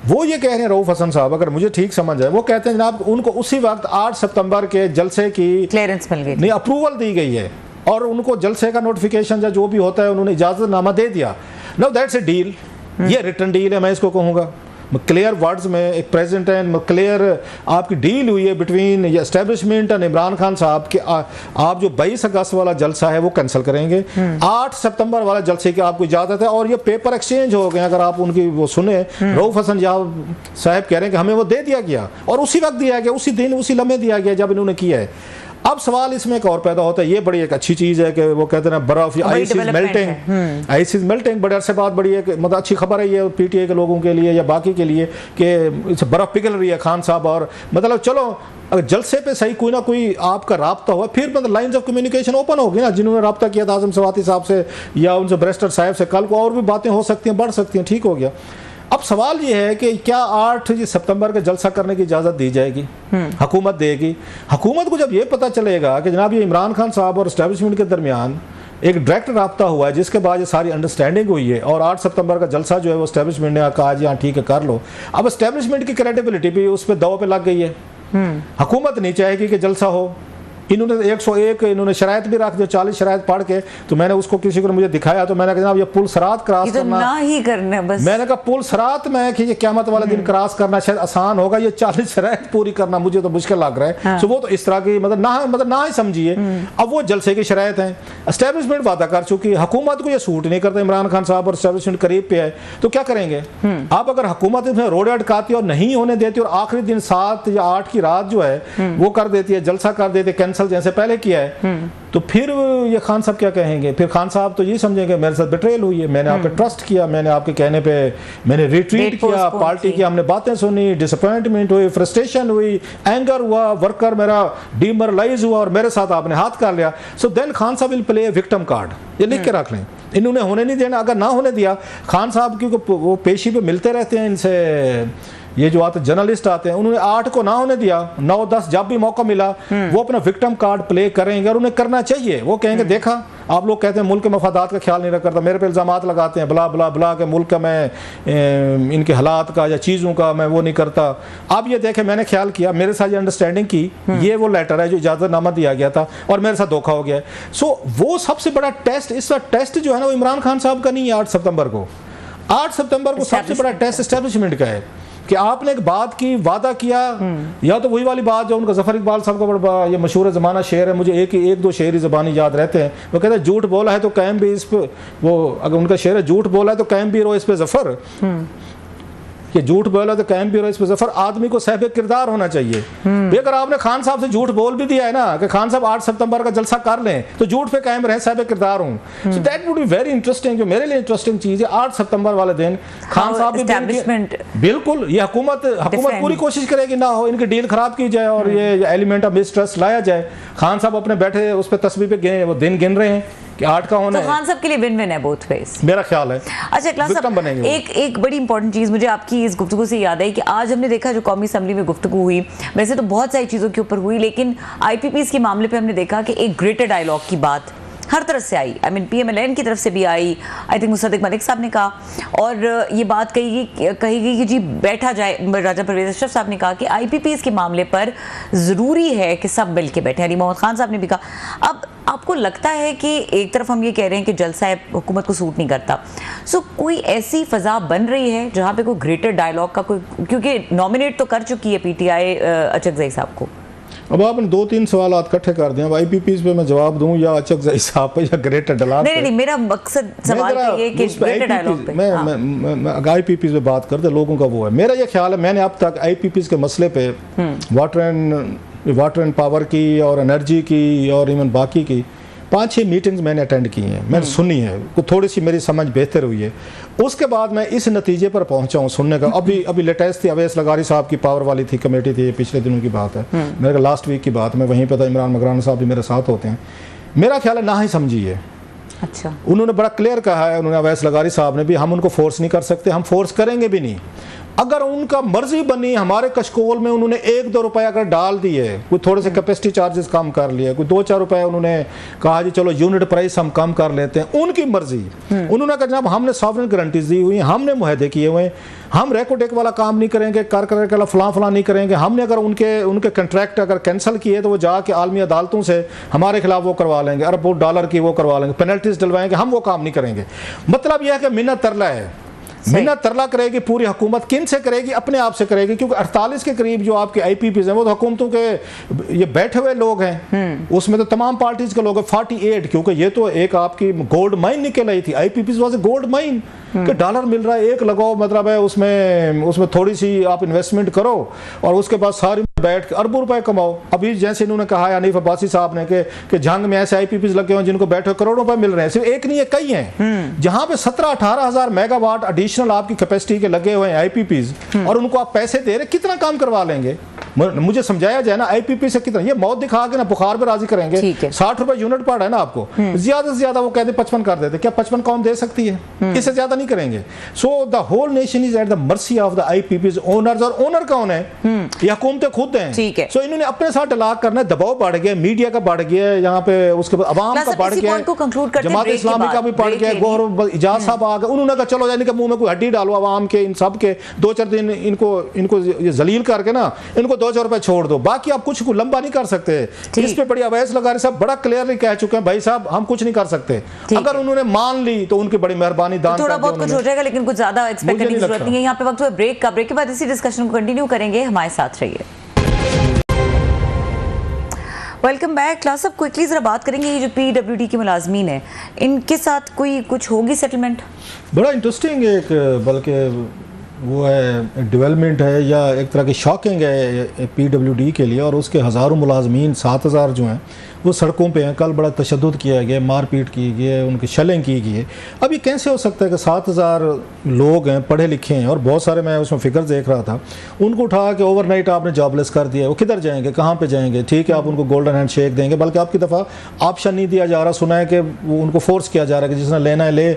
वो ये कह रहे हैं रऊफ हसन साहब, अगर मुझे ठीक समझ आए, वो कहते हैं जनाब उनको उसी वक्त 8 सितंबर के जलसे की क्लियरेंस मिल गई, नहीं अप्रूवल दी गई है और उनको जलसे का नोटिफिकेशन या जो भी होता है उन्होंने इजाजतनामा दे दिया। नाउ दैट्स ए डील, ये रिटर्न डील है, मैं इसको कहूँगा क्लियर वर्ड्स में एक प्रेजेंट है, क्लियर आपकी डील हुई है between establishment and Imran Khan साहब कि आप जो 22 अगस्त वाला जलसा है वो कैंसिल करेंगे, 8 सितंबर वाला जलसे की आपको इजाजत है। और ये पेपर एक्सचेंज हो गए, अगर आप उनकी वो सुने, रऊफ हसन साहब कह रहे हैं कि हमें वो दे दिया गया और उसी वक्त दिया गया, उसी दिन उसी लम्हे दिया गया जब इन्होंने किया है। अब सवाल इसमें एक और पैदा होता है, ये बड़ी एक अच्छी चीज़ है कि वो कहते हैं बर्फ, ice is melting, ice is melting, बड़े अरसे बाद बड़ी एक मतलब अच्छी खबर है ये पीटीआई के लोगों के लिए या बाकी के लिए कि बर्फ पिघल रही है खान साहब। और मतलब चलो अगर जलसे पे सही कोई ना कोई आपका राब्ता हुआ, फिर मतलब लाइंस ऑफ कम्युनिकेशन ओपन होगी ना, जिन्होंने राब्ता किया था आजम सवाती साहब से या उनसे बैरिस्टर साहब से, कल को और भी बातें हो सकती हैं, बढ़ सकती हैं, ठीक हो गया। अब सवाल ये है कि क्या 8 सितंबर का जलसा करने की इजाज़त दी जाएगी, हुकूमत देगी? हुकूमत को जब ये पता चलेगा कि जनाब ये इमरान खान साहब और इस्टेब्लिशमेंट के दरमियान एक डायरेक्ट राब्ता हुआ है जिसके बाद ये सारी अंडरस्टैंडिंग हुई है और 8 सितंबर का जलसा जो है वो इस्टेब्लिशमेंट ने कहा जी हाँ ठीक है कर लो, अब इस्टेब्लिशमेंट की क्रेडिबिलिटी भी उस पर दाव पे लग गई है। हुकूमत नहीं चाहेगी कि जलसा हो। इन्होंने 101 इन्होंने शराइत भी रख दिया, 40 शराइत पढ़ के, तो मैंने उसको किसी को मुझे दिखाया तो मैंने कहा जनाब ये पुल सरात क्रॉस करना ना ही करना बस। मैंने कहा पुल सरात में कि ये क़यामत वाले दिन क्रॉस करना शायद आसान होगा, ये 40 शराइत पूरी करना मुझे तो मुश्किल लग रहा है। हाँ। तो वो तो इस तरह की मतलब ना ही समझिए। अब वो जलसे की शराइत हैं, एस्टेब्लिशमेंट वादा कर चुकी है, हुकूमत को ये सूट नहीं करता, इमरान खान साहब और एस्टेब्लिशमेंट करीब पे है तो क्या करेंगे आप? अगर हुकूमत इसमें रोड अटकाती और नहीं होने देती और आखिरी दिन 7 या 8 की रात जो है वो कर देती है, जलसा कर देती है कैंसिल जैसे पहले किया है, तो फिर ये खान साहब क्या कहेंगे? फिर खान साहब तो ये समझेंगे मेरे साथ बिट्रेल हुई है, मैंने आपका ट्रस्ट किया, मैंने आपके कहने पे मैंने रिट्रीट किया, पार्टी की हमने बातें सुनी, डिसअपॉइंटमेंट हुई, फ्रस्ट्रेशन हुई, एंगर हुआ, वर्कर मेरा डीमोरलाइज हुआ और मेरे साथ आपने हाथ कर लिया। सो देन खान साहब विल प्ले विक्टिम कार्ड, ये लिख के रख लें। इन्होंने होने नहीं देना, अगर ना होने दिया खान साहब की वो पेशी पे मिलते रहते हैं इनसे, ये जो आते जर्नलिस्ट आते हैं, उन्होंने 8 को ना होने दिया, 9-10 जब भी मौका मिला वो अपना विक्टिम कार्ड प्ले करेंगे और उन्हें करना चाहिए। वो कहेंगे देखा आप लोग कहते हैं मुल्क के मफादात का ख्याल नहीं करता, मेरे पे इल्ज़ामात लगाते हैं बला बला बला के मुल्क का मैं इनके हालात का या चीज़ों का मैं वो नहीं करता। अब ये देखें मैंने ख्याल किया, मेरे साथ ये अंडरस्टैंडिंग की, ये वो लेटर है जो इजाज़तनामा दिया गया था और मेरे साथ धोखा हो गया। सो वो सबसे बड़ा टेस्ट, इस टेस्ट जो है ना वो इमरान खान साहब का नहीं है 8 सितंबर को। 8 सितंबर को सबसे बड़ा टेस्ट एस्टेब्लिशमेंट का है कि आपने एक बात की, वादा किया, या तो वही वाली बात जो उनका जफर इकबाल साहब का बड़ा ये मशहूर ज़माना शेर है, मुझे एक दो शेर ही ज़बानी याद रहते हैं। वो कहते हैं झूठ बोला है तो कायम भी इस पे, वो अगर उनका शेर है झूठ बोला है तो कायम भी रहो इस पे जफर, कि झूठ बोला तो कायम भी रहो इस पे जफर। आदमी को साहिब किरदार होना चाहिए। अगर आपने खान साहब से झूठ बोल भी दिया है ना कि खान साहब 8 सितंबर का जलसा कर लें तो झूठ पे कायम रहे, साहिब किरदार हूँ। So that would be very interesting. जो मेरे लिए इंटरेस्टिंग चीज़ है 8 सितंबर वाले दिन खान साहब भी बिल्कुल ये हुकूमत पूरी कोशिश करेगी ना हो, इनकी डील खराब की जाए और ये एलिमेंट ऑफ मिसट्रस्ट लाया जाए। खान साहब अपने बैठे उस पर तस्वीर पे वो दिन गिन रहे हैं कि 8 का होना तो खान साहब के लिए विन विन है बोथ वेज, मेरा ख्याल है। अच्छा इखलास साहब, एक बड़ी इंपॉर्टेंट चीज़ मुझे आपकी इस गुफ्तगू से याद आई कि आज हमने देखा जो कौमी असम्बली में गुफ्तगू हुई, वैसे तो बहुत सारी चीज़ों के ऊपर हुई, लेकिन IPPs के मामले पे हमने देखा कि एक ग्रेटर डायलॉग की बात हर तरफ से आई। आई मीन PMLN की तरफ से भी आई, आई थिंक मुसद्दिक मलिक साहब ने कहा, और ये बात कही गई कि जी बैठा जाए। राजा परवेज अशरफ साहब ने कहा कि IPPs के मामले पर ज़रूरी है कि सब मिल के बैठे। अली मोहम्मद खान साहब ने भी कहा। अब आपको लगता है कि एक तरफ हम ये कह रहे हैं कि जलसा हुकूमत को सूट नहीं करता, सो कोई ऐसी फ़ज़ा बन रही है जहाँ पे कोई ग्रेटर डायलॉग का कोई, क्योंकि नॉमिनेट तो कर चुकी है PTI अचकज़ई साहब को। अब आपने 2-3 सवाल इकट्ठे कर दिए। अब IPPs पे मैं जवाब दूं या अचकज़ई साहब पे या ग्रेटर डायलॉग? नहीं, मेरा मकसद सवाल ये कि ग्रेटर डायलॉग पे मैं IPPs पे बात करते लोगों का वो है। मेरा ये ख्याल है, मैंने अब तक IPPs के मसले पे वाटर एंड पावर की और एनर्जी की और इवन बाकी की 5-6 मीटिंग्स मैंने अटेंड की हैं, मैंने सुनी है, थोड़ी सी मेरी समझ बेहतर हुई है। उसके बाद मैं इस नतीजे पर पहुंचा हूं सुनने का। अभी लेटेस्ट थी अवैस लगारी साहब की पावर वाली थी कमेटी थी, पिछले दिनों की बात है, मेरे लास्ट वीक की बात, मैं वहीं पर था, इमरान मगरान साहब भी मेरे साथ होते हैं। मेरा ख्याल है ना ही समझिए। अच्छा, उन्होंने बड़ा क्लियर कहा है, उन्होंने अवैस लगारी साहब ने भी, हम उनको फोर्स नहीं कर सकते, हम फोर्स करेंगे भी नहीं। अगर उनका मर्जी बनी, हमारे कशकोल में उन्होंने 1-2 रुपए अगर डाल दिए, कोई थोड़े से कैपेसिटी चार्जेस कम कर लिए, कोई 2-4 रुपए उन्होंने कहा जी चलो यूनिट प्राइस हम कम कर लेते हैं, उनकी मर्जी। उन्होंने कहा जनाब हमने सॉवरेन गारंटीज दी हुई, हमने मुहदे किए हुए, हम रेकोटेक वाला काम नहीं करेंगे, कर फलां नहीं करेंगे। हमने अगर उनके कंट्रैक्ट अगर कैंसिल किए तो वो जाके आलमी अदालतों से हमारे खिलाफ वो करवा लेंगे, अरबों डॉलर की वो करवा लेंगे, पेनल्टीज डलवाएंगे, हम वो काम नहीं करेंगे। मतलब यह है कि मिन्नत तरला है, मिन्नत तरला करेगी पूरी हुकूमत। किन से करेगी? अपने आप से करेगी, क्योंकि 48 के करीब जो आपके IPPs हैं वो तो हुकूमतों के ये बैठे हुए लोग हैं, उसमें तो तमाम पार्टीज के लोग हैं। 48, क्योंकि ये तो एक आपकी गोल्ड माइन निकल आई थी, IPPs वाज गोल्ड माइन कि डॉलर मिल रहा है, एक लगाओ, मतलब है उसमें थोड़ी सी आप इन्वेस्टमेंट करो और उसके बाद सारी बैठ के अरबों रुपए कमाओ। अभी जैसे इन्होंने कहा है हनीफ अब्बासी साहब ने कि जंग में ऐसे आईपीपीज लगे हुए जिनको बैठे करोड़ों रुपए मिल रहे हैं। सिर्फ एक नहीं है, कई हैं जहां पे 17-18 हजार मेगावाट एडिशनल आपकी कैपेसिटी के लगे हुए हैं आईपीपीज, और उनको आप पैसे दे रहे, कितना काम करवा लेंगे? मुझे समझाया जाए ना, आईपीपी से कितना, ये मौत दिखा के ना बुखार पे राजी करेंगे। 60 रुपए यूनिट पड़ है ना आपको, ज्यादा से ज्यादा वो कहते 55 कर देते। क्या 55 कौन दे सकती है? इससे ज्यादा नहीं करेंगे। So the whole nation is at the mercy of the IPPs owners, और ओनर कौन है? ये हुकूमतें खुद हैं। सो इन्होंने अपने साथ तलाक करना है, दबाव बढ़ गया, मीडिया का बढ़ गया यहाँ पे, उसके बाद अवाम का बढ़ गया, जमात इस्लामी का भी बढ़ गया, गौहर इजाज साहब आ गए, उन्होंने कहा चलो इनके मुंह में कोई हड्डी डालो अवाम के, इन सब के 2-4 दिन इनको जलील करके ना इनको 2-4 रुपए छोड़ दो, बाकी आप कुछ लंबा नहीं कर सकते। इस पे बड़ी अवैध लगारी साहब बड़ा क्लियरली कह चुके हैं, भाई साहब हम कुछ नहीं कर सकते। अगर उन्होंने मान ली तो उनकी बड़ी मेहरबानी, दान थोड़ा बहुत कुछ हो जाएगा, लेकिन कुछ ज्यादा एक्सपेक्ट करने की जरूरत नहीं है। यहाँ पे वक्त हुआ ब्रेक का, ब्रेक के बाद इसी डिस्कशन को कंटिन्यू करेंगे, हमारे साथ रहिए। Welcome back class. अब क्विकली जरा बात करेंगे, ये जो पीडब्ल्यूडी के मुलाजमीन है, इनके साथ कोई कुछ होगी सेटलमेंट? बड़ा इंटरेस्टिंग एक, बल्कि वो है डेवलपमेंट है या एक तरह की शॉकिंग है पीडब्ल्यूडी के लिए, और उसके हज़ारों मुलाजमीन 7000 जो हैं वो सड़कों पे हैं। कल बड़ा तशद्दुद किया गया, मारपीट की गई है, उनकी शेलिंग की गई है। अब ये कैसे हो सकता है कि 7000 लोग हैं, पढ़े लिखे हैं, और बहुत सारे, मैं उसमें फिगर देख रहा था, उनको उठा के ओवरनाइट आपने जॉबलेस कर दिया। वो किधर जाएंगे, कहाँ पे जाएंगे? ठीक है, आप उनको गोल्डन हैंड शेक देंगे, बल्कि आपकी दफ़ा ऑप्शन नहीं दिया जा रहा। सुना है कि वो उनको फोर्स किया जा रहा है कि जिसने लेना है ले,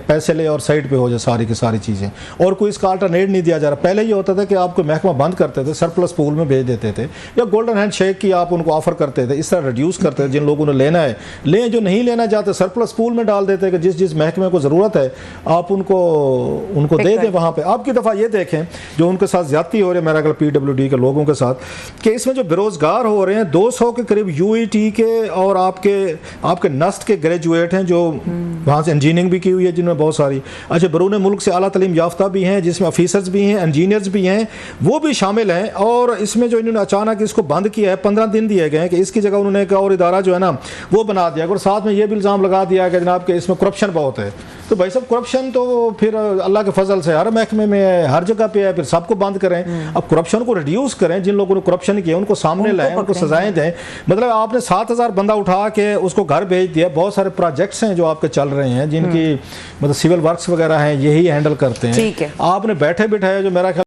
पैसे ले और साइड पर हो जाए सारी की सारी चीज़ें, और कोई इसका अल्टरनेट नहीं दिया जा रहा। पहले ये होता था कि आपको महकमा बंद करते थे, सरप्लस पूल में भेज देते थे, या गोल्डन हैंड शेक की आप उनको ऑफर करते थे, इस तरह रिड्यूस करते हैं। जिन लोगों ने लेना है लें, जो नहीं लेना चाहते सरप्लस पूल में डाल देते हैं कि जिस जिस महकमे को ज़रूरत है आप उनको दे दें वहाँ पे। आपकी दफ़ा ये देखें जो उनके साथ ज्यादती हो रही है, मेरा ख्याल पीडब्ल्यूडी के लोगों के साथ, कि इसमें जो बेरोज़गार हो रहे हैं 200 के करीब यूईटी के और आपके नस्ट के ग्रेजुएट हैं, जो वहाँ से इंजीनियरिंग भी की हुई है जिनमें बहुत सारी, अच्छा बैरून मुल्क से आला तालीम याफ्ता भी हैं, जिसमें ऑफिसर्स भी हैं, इंजीनियर्स भी हैं, वो भी शामिल हैं। और इसमें जो इन्होंने अचानक इसको बंद किया है, 15 दिन दिए गए हैं कि इसकी जगह उन्होंने एक और इदारा जो है ना वो बना दिया, और साथ में ये भी इल्ज़ाम लगा दिया कि जनाब के इसमें करप्शन बहुत है। तो भाई साहब करप्शन तो फिर अल्लाह के फजल से हर महकमे में है, हर जगह पे है, फिर सबको बंद करें। अब करप्शन को रिड्यूस करें, जिन लोगों ने करप्शन किया उनको सामने लाएं, उनको सजाएं दें। मतलब आपने 7000 बंदा उठा के उसको घर भेज दिया। बहुत सारे प्रोजेक्ट्स हैं जो आपके चल रहे हैं, जिनकी मतलब सिविल वर्क्स वगैरह हैं, यही हैंडल करते हैं। आपने बैठे बिठाए जो मेरा